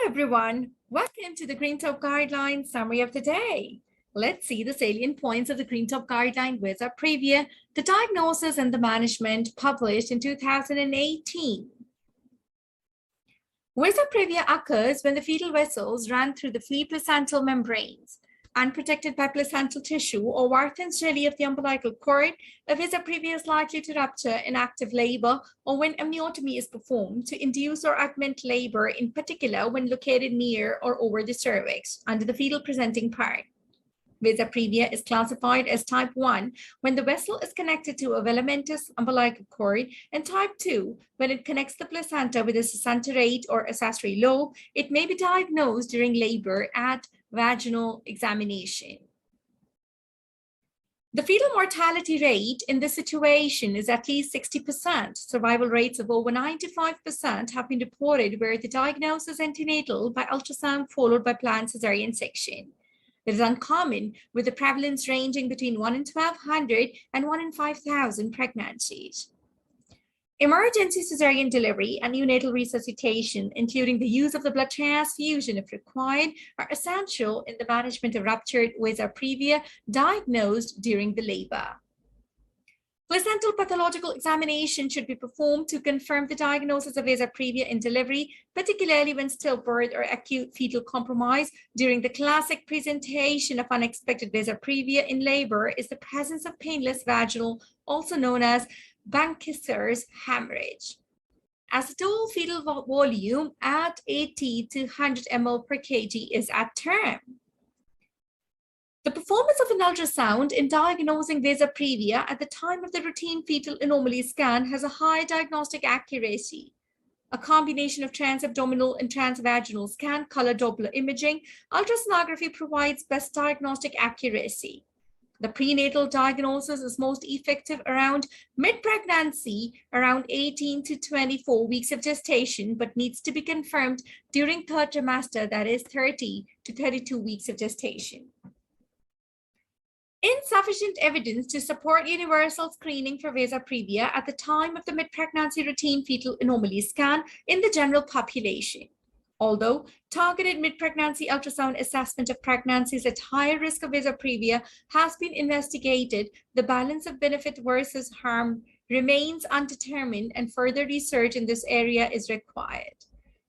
everyone, welcome to the Green Top Guideline Summary of the Day. Let's see the salient points of the Green Top Guideline VASA PRAEVIA, the diagnosis and the management, published in 2018. VASA PRAEVIA occurs when the fetal vessels run through the free placental membranes. Unprotected by placental tissue or warthin jelly of the umbilical cord, a VASA PRAEVIA is likely to rupture in active labor or when amniotomy is performed to induce or augment labor, in particular when located near or over the cervix under the fetal presenting part. VASA PRAEVIA is classified as type 1 when the vessel is connected to a velamentous umbilical cord, and type 2 when it connects the placenta with a succinterate or accessory lobe. It may be diagnosed during labor at vaginal examination. The fetal mortality rate in this situation is at least 60%. Survival rates of over 95% have been reported where the diagnosis is antenatal by ultrasound followed by planned cesarean section. It is uncommon, with the prevalence ranging between 1 in 1,200 and 1 in 5,000 pregnancies. Emergency cesarean delivery and neonatal resuscitation, including the use of the blood transfusion if required, are essential in the management of ruptured VASA PRAEVIA diagnosed during the labor. Placental pathological examination should be performed to confirm the diagnosis of VASA PRAEVIA in delivery, particularly when stillbirth or acute fetal compromise. During the classic presentation of unexpected VASA PRAEVIA in labor is the presence of painless vaginal, also known as Bankisser's hemorrhage. Acetal fetal volume at 80 to 100 ml per kg is at term. The performance of an ultrasound in diagnosing VASA PRAEVIA at the time of the routine fetal anomaly scan has a high diagnostic accuracy. A combination of transabdominal and transvaginal scan, color Doppler imaging, ultrasonography provides best diagnostic accuracy. The prenatal diagnosis is most effective around mid-pregnancy, around 18 to 24 weeks of gestation, but needs to be confirmed during third trimester, that is 30 to 32 weeks of gestation. Insufficient evidence to support universal screening for VASA PRAEVIA at the time of the mid-pregnancy routine fetal anomaly scan in the general population. Although targeted mid-pregnancy ultrasound assessment of pregnancies at higher risk of VASA PRAEVIA has been investigated, the balance of benefit versus harm remains undetermined and further research in this area is required.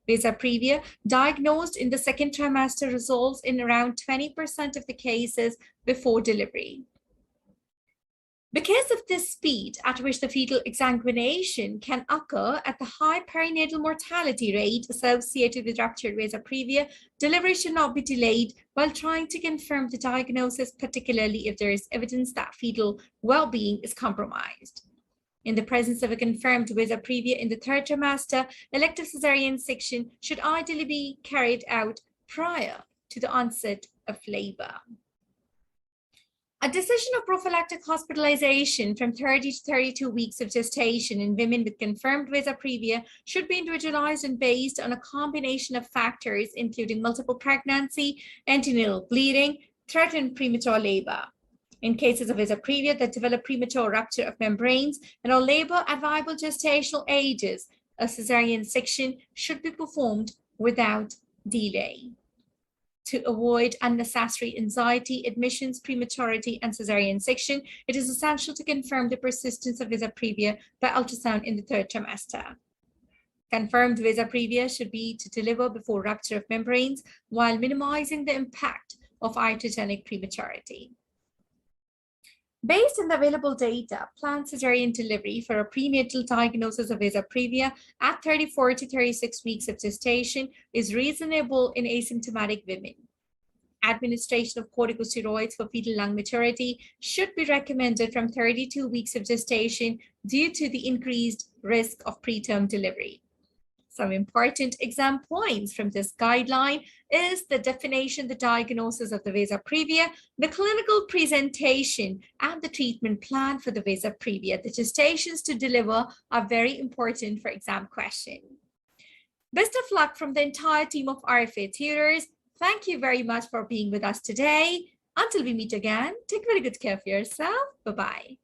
VASA PRAEVIA diagnosed in the second trimester results in around 20% of the cases before delivery. Because of this speed at which the fetal exsanguination can occur at the high perinatal mortality rate associated with ruptured VASA PRAEVIA, delivery should not be delayed while trying to confirm the diagnosis, particularly if there is evidence that fetal well-being is compromised. In the presence of a confirmed VASA PRAEVIA in the third trimester, elective cesarean section should ideally be carried out prior to the onset of labor. A decision of prophylactic hospitalization from 30 to 32 weeks of gestation in women with confirmed VASA PRAEVIA should be individualized and based on a combination of factors, including multiple pregnancy, antenatal bleeding, threatened premature labor. In cases of VASA PRAEVIA that develop premature rupture of membranes and are labor at viable gestational ages, a cesarean section should be performed without delay. To avoid unnecessary anxiety, admissions, prematurity, and cesarean section, it is essential to confirm the persistence of VASA PRAEVIA by ultrasound in the third trimester. Confirmed VASA PRAEVIA should be to deliver before rupture of membranes while minimizing the impact of iatrogenic prematurity. Based on the available data, planned cesarean delivery for a prenatal diagnosis of VASA PRAEVIA at 34 to 36 weeks of gestation is reasonable in asymptomatic women. Administration of corticosteroids for fetal lung maturity should be recommended from 32 weeks of gestation due to the increased risk of preterm delivery. Some important exam points from this guideline is the definition, the diagnosis of the VASA PRAEVIA, the clinical presentation, and the treatment plan for the VASA PRAEVIA. The gestations to deliver are very important for exam question. Best of luck from the entire team of RFA tutors. Thank you very much for being with us today. Until we meet again, take very good care of yourself. Bye-bye.